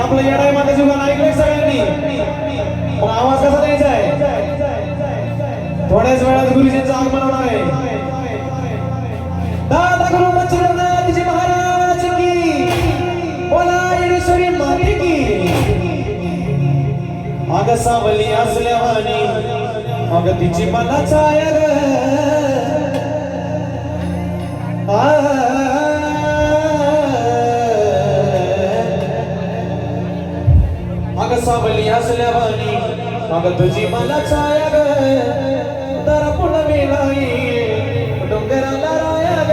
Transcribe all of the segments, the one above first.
आपलं येणारे माताचं गाणं ऐकलंय सगळ्यांनी. मग आवाज कसा द्यायचा आहे? थोड्याच वेळात गुरुजींचं आगमन होणार आहे. दादा गुरु मंजुनाथजी महाराज की, बोला येडेश्वरी माते की. अग सावली असल्यावानी अग तिची मला छाया ग. अग सावली असल्यावानी अग तुझी मला छाया ग. तर पुनमी नाही डोंगराला राया ग.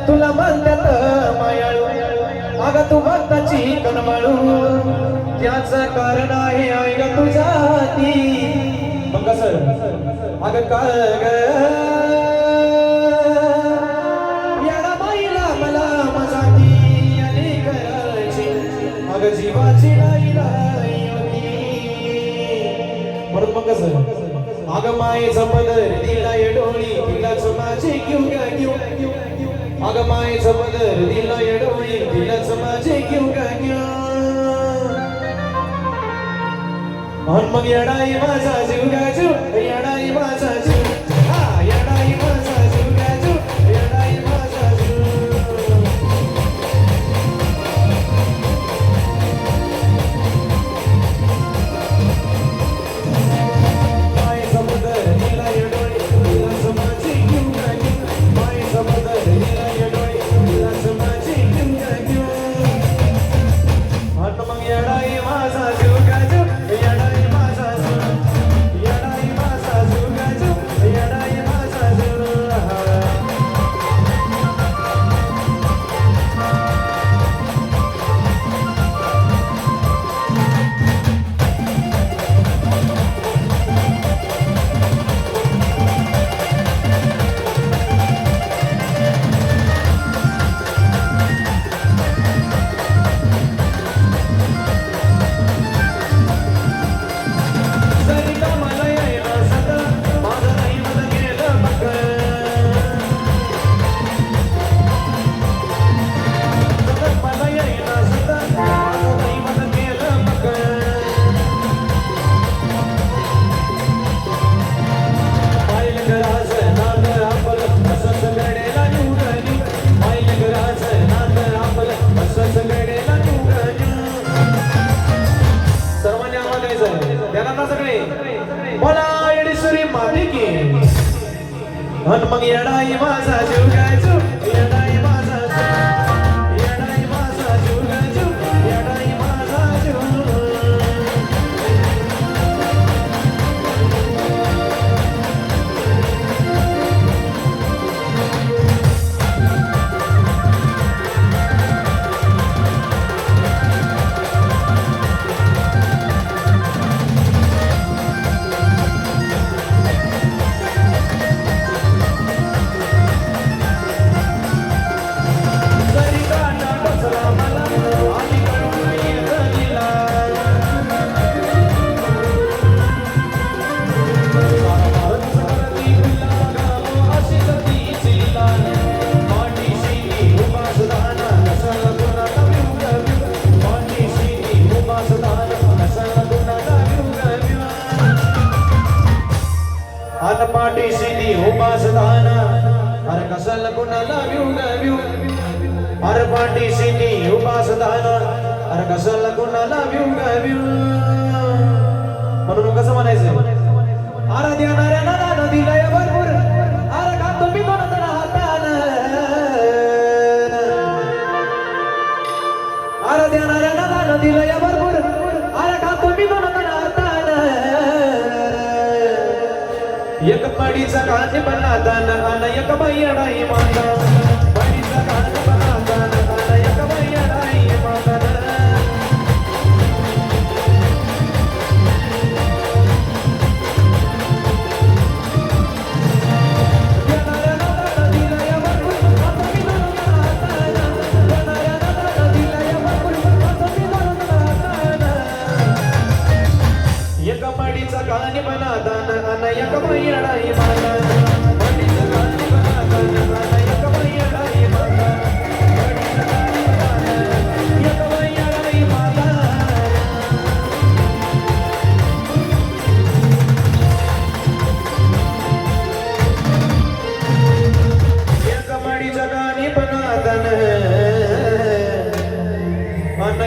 तुला म्हणतात मायाळू अग तू भक्ताची कणमळू. त्याच कारण आहे ऐक तुझ्या हाती. मग कसं अग काय ग याला बाईला मला मजाती आली करायची अग जीवाची नाही होती. म्हणून मग कसं अग मायेचा पदर दिला डोळी तिलाच माझी घेऊ ग घेऊ. अग मायेचा पदर दिला डोळी तिलाच माझी घेऊ ग घेऊ. मग येडाई माझा जीव गाजू येडाई माझा जीव. हा येडाई माझा जीव गाजू येडाई माझा जीव. माय समुदर दिला डोळे तिला समाजी घेऊ गाजू. माय समुदर दिला डोळे तिला समाजी घेऊ गाजू. मग येडाई माझा जीव गाजू येडाई माझा जीव. येडाई माझा जीव गाजू येडाई माझा जीव. मग येडाई माझा जीव गाजू येडाई माझा जीव. येडाई माझा जीव गाजू येडाई माझा जीव. पाठी सिधी उपासदाना अरे कशाला कुणाला व्यू व्यू. अरे पाठी सिधी उपासदाना अरे कशाला कुणाला व्यू व्यू. म्हणून कसं म्हणायचं अरे देणाऱ्या नाना दिलंय भरपूर अरे का तुम्ही कोणाला हातानं. अरे देणाऱ्या नाना दिलंय भरपूर अरे का तुम्ही कोणाला हातानं. एक पडीचा कांदे बनाताना आणि एक बैयडाई माता. पडीचा कांदे बनाताना आणि एक बैयडाई माता. एक पडीचा कांदे बनाताना आणि एक बैयडाई माता. पडीचा कांदे बनाताना आणि एक बैयडाई माता.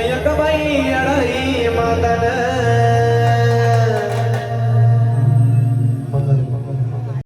एक बाई अडाई मातन